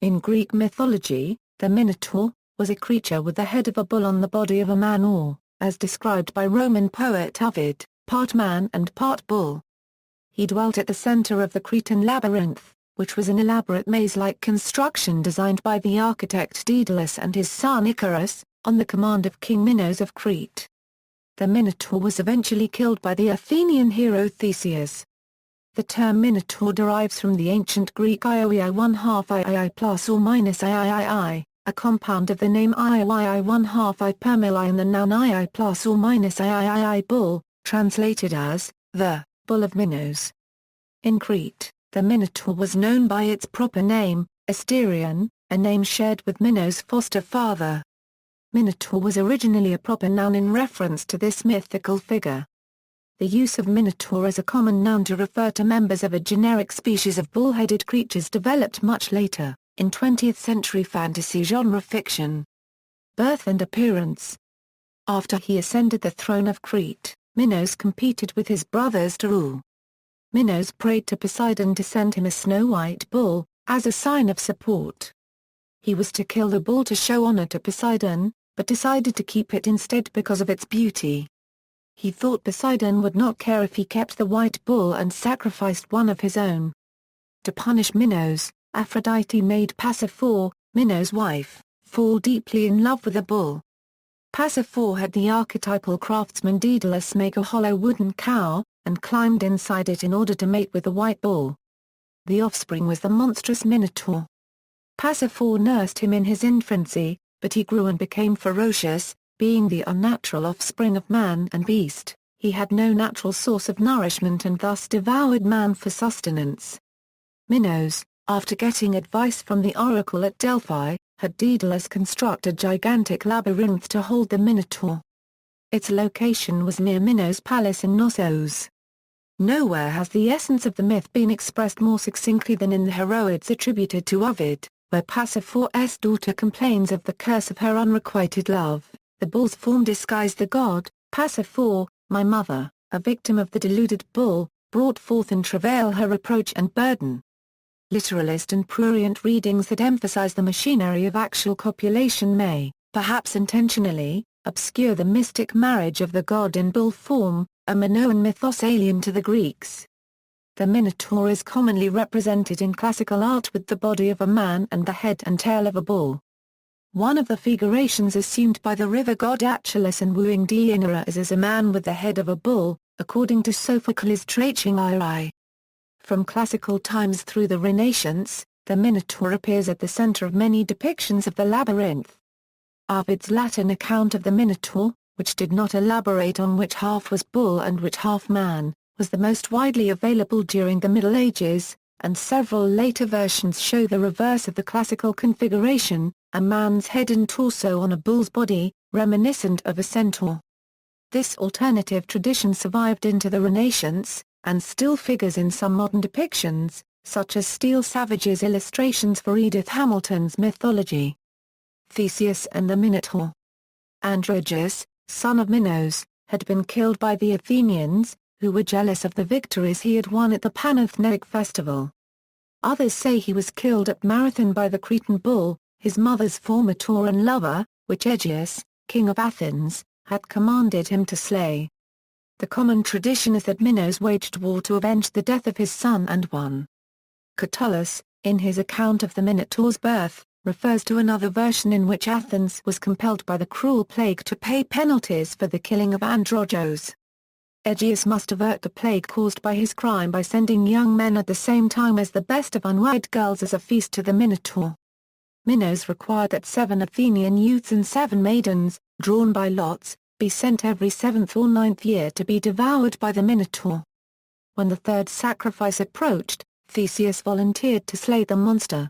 In Greek mythology, the Minotaur was a creature with the head of a bull on the body of a man or, as described by Roman poet Ovid, part man and part bull. He dwelt at the center of the Cretan Labyrinth, which was an elaborate maze-like construction designed by the architect Daedalus and his son Icarus, on the command of King Minos of Crete. The Minotaur was eventually killed by the Athenian hero Theseus. The term Minotaur derives from the ancient Greek ioi 1/2 iii plus or minus iii, a compound of the name ioi 1/2 I permili and the noun ii plus or minus iii bull, translated as, the, bull of Minos. In Crete, the Minotaur was known by its proper name, Asterion, a name shared with Minos' foster father. Minotaur was originally a proper noun in reference to this mythical figure. The use of Minotaur as a common noun to refer to members of a generic species of bull-headed creatures developed much later, in 20th-century fantasy genre fiction. Birth and appearance. After he ascended the throne of Crete, Minos competed with his brothers to rule. Minos prayed to Poseidon to send him a snow-white bull, as a sign of support. He was to kill the bull to show honor to Poseidon, but decided to keep it instead because of its beauty. He thought Poseidon would not care if he kept the white bull and sacrificed one of his own. To punish Minos, Aphrodite made Pasiphae, Minos' wife, fall deeply in love with the bull. Pasiphae had the archetypal craftsman Daedalus make a hollow wooden cow, and climbed inside it in order to mate with the white bull. The offspring was the monstrous Minotaur. Pasiphae nursed him in his infancy, but he grew and became ferocious. Being the unnatural offspring of man and beast, he had no natural source of nourishment and thus devoured man for sustenance. Minos, after getting advice from the oracle at Delphi, had Daedalus construct a gigantic labyrinth to hold the Minotaur. Its location was near Minos' palace in Knossos. Nowhere has the essence of the myth been expressed more succinctly than in the Heroids attributed to Ovid, where Pasiphae's daughter complains of the curse of her unrequited love. The bull's form disguised the god, Pasiphae, my mother, a victim of the deluded bull, brought forth in travail her reproach and burden. Literalist and prurient readings that emphasize the machinery of actual copulation may, perhaps intentionally, obscure the mystic marriage of the god in bull form, a Minoan mythos alien to the Greeks. The Minotaur is commonly represented in classical art with the body of a man and the head and tail of a bull. One of the figurations assumed by the river god Achelous in wooing Deianira is as a man with the head of a bull, according to Sophocles' Trachinirai. From classical times through the Renaissance, the Minotaur appears at the center of many depictions of the labyrinth. Ovid's Latin account of the Minotaur, which did not elaborate on which half was bull and which half man, was the most widely available during the Middle Ages, and several later versions show the reverse of the classical configuration, a man's head and torso on a bull's body, reminiscent of a centaur. This alternative tradition survived into the Renaissance, and still figures in some modern depictions, such as Steele Savage's illustrations for Edith Hamilton's mythology. Theseus and the Minotaur. Androgeus, son of Minos, had been killed by the Athenians, who were jealous of the victories he had won at the Panathenaic festival. Others say he was killed at Marathon by the Cretan bull, his mother's former Tauran lover, which Aegeus, king of Athens, had commanded him to slay. The common tradition is that Minos waged war to avenge the death of his son and won. Catullus, in his account of the Minotaur's birth, refers to another version in which Athens was compelled by the cruel plague to pay penalties for the killing of Androgeos. Aegeus must avert the plague caused by his crime by sending young men at the same time as the best of unwed girls as a feast to the Minotaur. Minos required that 7 Athenian youths and 7 maidens, drawn by lots, be sent every 7th or 9th year to be devoured by the Minotaur. When the third sacrifice approached, Theseus volunteered to slay the monster.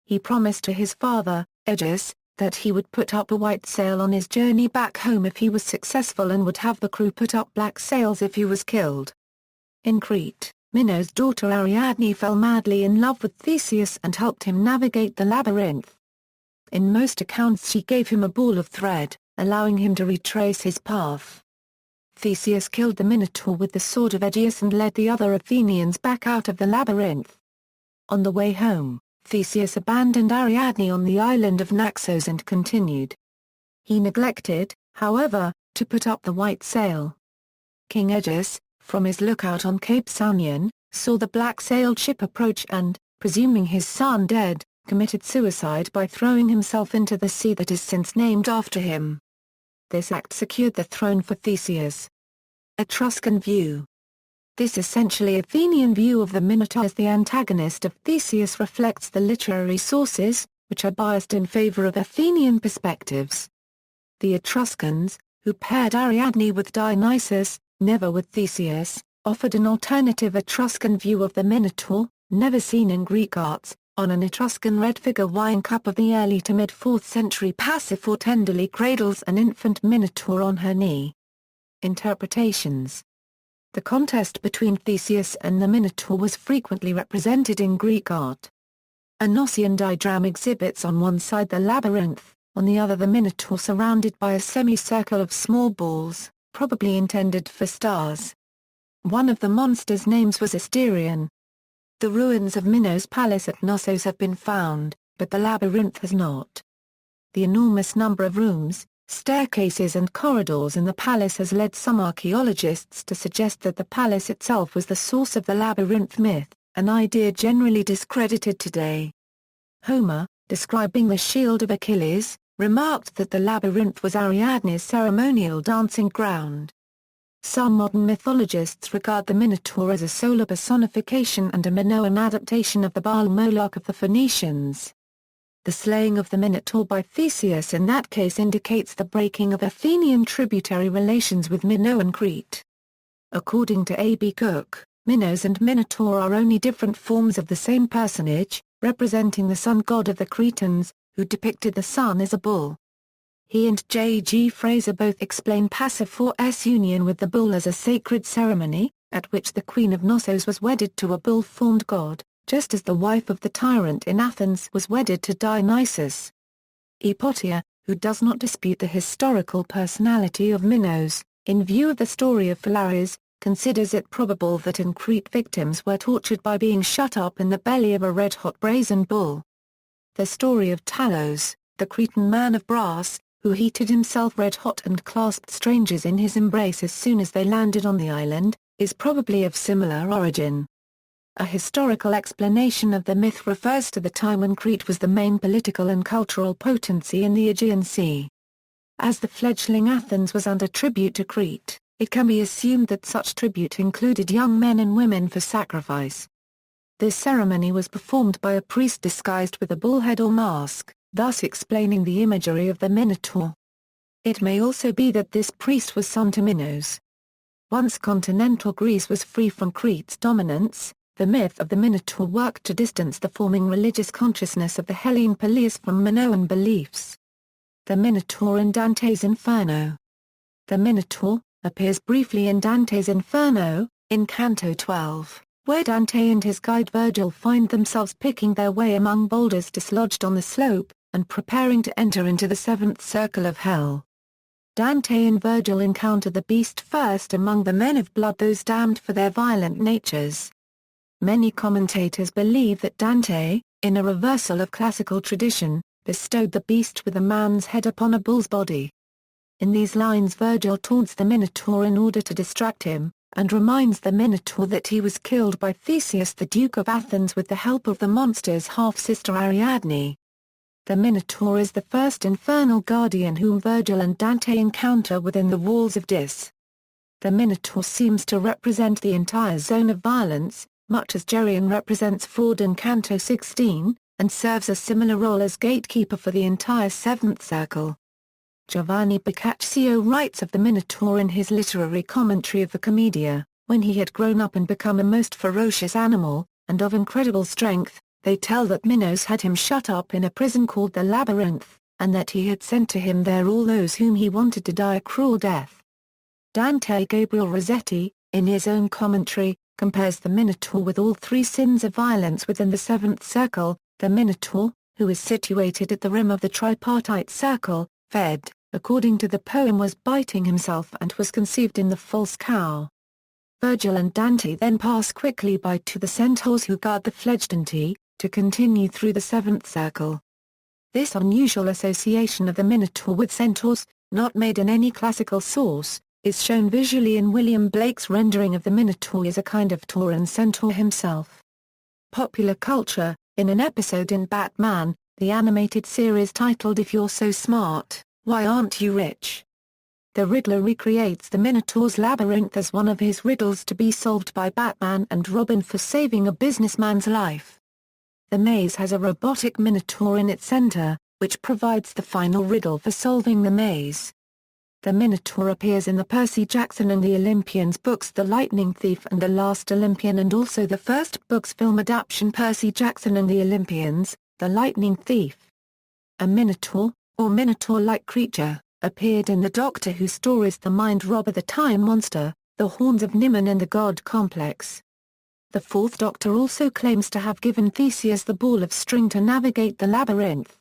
He promised to his father, Aegeus, that he would put up a white sail on his journey back home if he was successful and would have the crew put up black sails if he was killed. In Crete, Minos' daughter Ariadne fell madly in love with Theseus and helped him navigate the labyrinth. In most accounts she gave him a ball of thread, allowing him to retrace his path. Theseus killed the Minotaur with the sword of Aegeus and led the other Athenians back out of the labyrinth. On the way home, Theseus abandoned Ariadne on the island of Naxos and continued. He neglected, however, to put up the white sail. King Aegeus, from his lookout on Cape Saunion, saw the black-sailed ship approach and, presuming his son dead, committed suicide by throwing himself into the sea that is since named after him. This act secured the throne for Theseus. Etruscan view. This essentially Athenian view of the Minotaur as the antagonist of Theseus reflects the literary sources, which are biased in favor of Athenian perspectives. The Etruscans, who paired Ariadne with Dionysus, never with Theseus, offered an alternative Etruscan view of the Minotaur, never seen in Greek arts, on an Etruscan red figure wine cup of the early to mid-4th century Pasiphae tenderly cradles an infant Minotaur on her knee. Interpretations. The contest between Theseus and the Minotaur was frequently represented in Greek art. A Gnossian diagram exhibits on one side the labyrinth, on the other the Minotaur surrounded by a semicircle of small balls, probably intended for stars. One of the monster's names was Asterion. The ruins of Minos' palace at Knossos have been found, but the labyrinth has not. The enormous number of rooms, staircases and corridors in the palace has led some archaeologists to suggest that the palace itself was the source of the labyrinth myth, an idea generally discredited today. Homer, describing the shield of Achilles, remarked that the labyrinth was Ariadne's ceremonial dancing ground. Some modern mythologists regard the Minotaur as a solar personification and a Minoan adaptation of the Baal Moloch of the Phoenicians. The slaying of the Minotaur by Theseus in that case indicates the breaking of Athenian tributary relations with Minoan Crete. According to A. B. Cook, Minos and Minotaur are only different forms of the same personage, representing the sun god of the Cretans, who depicted the sun as a bull. He and J. G. Fraser both explain Pasiphae's union with the bull as a sacred ceremony, at which the queen of Knossos was wedded to a bull-formed god, just as the wife of the tyrant in Athens was wedded to Dionysus. Hypatia, who does not dispute the historical personality of Minos, in view of the story of Phalaris, considers it probable that in Crete victims were tortured by being shut up in the belly of a red-hot brazen bull. The story of Talos, the Cretan man of brass, who heated himself red-hot and clasped strangers in his embrace as soon as they landed on the island, is probably of similar origin. A historical explanation of the myth refers to the time when Crete was the main political and cultural potency in the Aegean Sea. As the fledgling Athens was under tribute to Crete, it can be assumed that such tribute included young men and women for sacrifice. This ceremony was performed by a priest disguised with a bull head or mask, thus explaining the imagery of the Minotaur. It may also be that this priest was son to Minos. Once continental Greece was free from Crete's dominance, the myth of the Minotaur worked to distance the forming religious consciousness of the Hellene police from Minoan beliefs. The Minotaur in Dante's Inferno. The Minotaur appears briefly in Dante's Inferno, in Canto 12, where Dante and his guide Virgil find themselves picking their way among boulders dislodged on the slope, and preparing to enter into the seventh circle of hell. Dante and Virgil encounter the beast first among the men of blood, those damned for their violent natures. Many commentators believe that Dante, in a reversal of classical tradition, bestowed the beast with a man's head upon a bull's body. In these lines Virgil taunts the Minotaur in order to distract him, and reminds the Minotaur that he was killed by Theseus the Duke of Athens with the help of the monster's half-sister Ariadne. The Minotaur is the first infernal guardian whom Virgil and Dante encounter within the walls of Dis. The Minotaur seems to represent the entire zone of violence, much as Geryon represents fraud in Canto 16, and serves a similar role as gatekeeper for the entire seventh circle. Giovanni Boccaccio writes of the Minotaur in his literary commentary of the Commedia, when he had grown up and become a most ferocious animal, and of incredible strength, they tell that Minos had him shut up in a prison called the Labyrinth, and that he had sent to him there all those whom he wanted to die a cruel death. Dante Gabriel Rossetti, in his own commentary, compares the Minotaur with all three sins of violence within the seventh circle. The Minotaur, who is situated at the rim of the tripartite circle, fed, according to the poem, was biting himself and was conceived in the false cow. Virgil and Dante then pass quickly by to the centaurs who guard the fledged entity, to continue through the seventh circle. This unusual association of the Minotaur with centaurs, not made in any classical source, is shown visually in William Blake's rendering of the Minotaur as a kind of Tauran centaur himself. Popular culture, in an episode in Batman, the animated series titled If You're So Smart, Why Aren't You Rich? The Riddler recreates the Minotaur's labyrinth as one of his riddles to be solved by Batman and Robin for saving a businessman's life. The maze has a robotic Minotaur in its center, which provides the final riddle for solving the maze. The Minotaur appears in the Percy Jackson and the Olympians books The Lightning Thief and The Last Olympian, and also the first book's film adaptation Percy Jackson and the Olympians, The Lightning Thief. A Minotaur, or Minotaur-like creature, appeared in the Doctor Who stories The Mind Robber, The Time Monster, The Horns of Nimon and The God Complex. The Fourth Doctor also claims to have given Theseus the ball of string to navigate the labyrinth.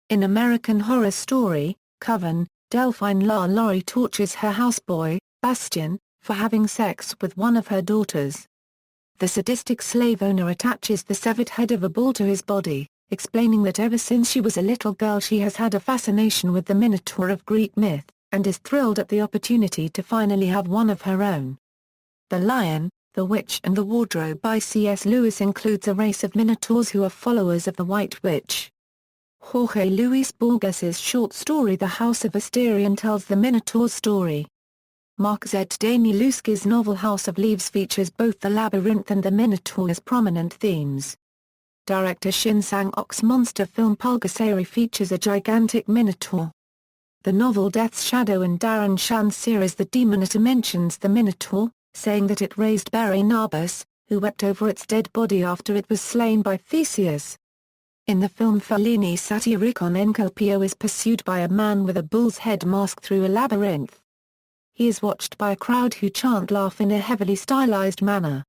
In American Horror Story, Coven, Delphine LaLaurie tortures her houseboy, Bastian, for having sex with one of her daughters. The sadistic slave owner attaches the severed head of a bull to his body, explaining that ever since she was a little girl she has had a fascination with the Minotaur of Greek myth, and is thrilled at the opportunity to finally have one of her own. The Lion, the Witch and the Wardrobe by C.S. Lewis includes a race of Minotaurs who are followers of the White Witch. Jorge Luis Borges's short story The House of Asterion tells the Minotaur's story. Mark Z. Danielewski's novel House of Leaves features both the labyrinth and the Minotaur as prominent themes. Director Shin Sang-ok's monster film Pulgasari features a gigantic Minotaur. The novel Death's Shadow and Darren Shan's series The Demonator mentions the Minotaur, saying that it raised Nabus, who wept over its dead body after it was slain by Theseus. In the film Fellini's Satyricon Encolpio is pursued by a man with a bull's head mask through a labyrinth. He is watched by a crowd who chant laugh in a heavily stylized manner.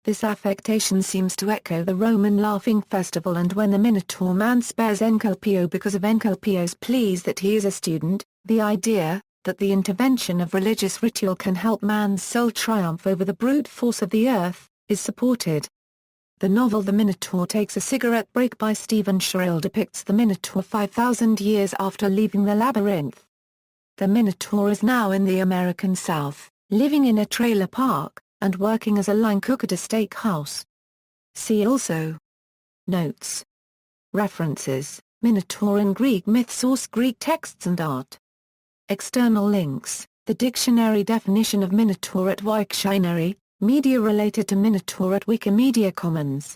This affectation seems to echo the Roman laughing festival, and when the Minotaur man spares Encolpio because of Encolpio's pleas that he is a student, the idea that the intervention of religious ritual can help man's soul triumph over the brute force of the earth, is supported. The novel The Minotaur Takes a Cigarette Break by Stephen Sherrill depicts the Minotaur 5,000 years after leaving the labyrinth. The Minotaur is now in the American South, living in a trailer park, and working as a line cook at a steakhouse. See also. Notes. References, Minotaur in Greek myth. Source Greek texts and art. External links, the dictionary definition of Minotaur at Wiktionary, media related to Minotaur at Wikimedia Commons.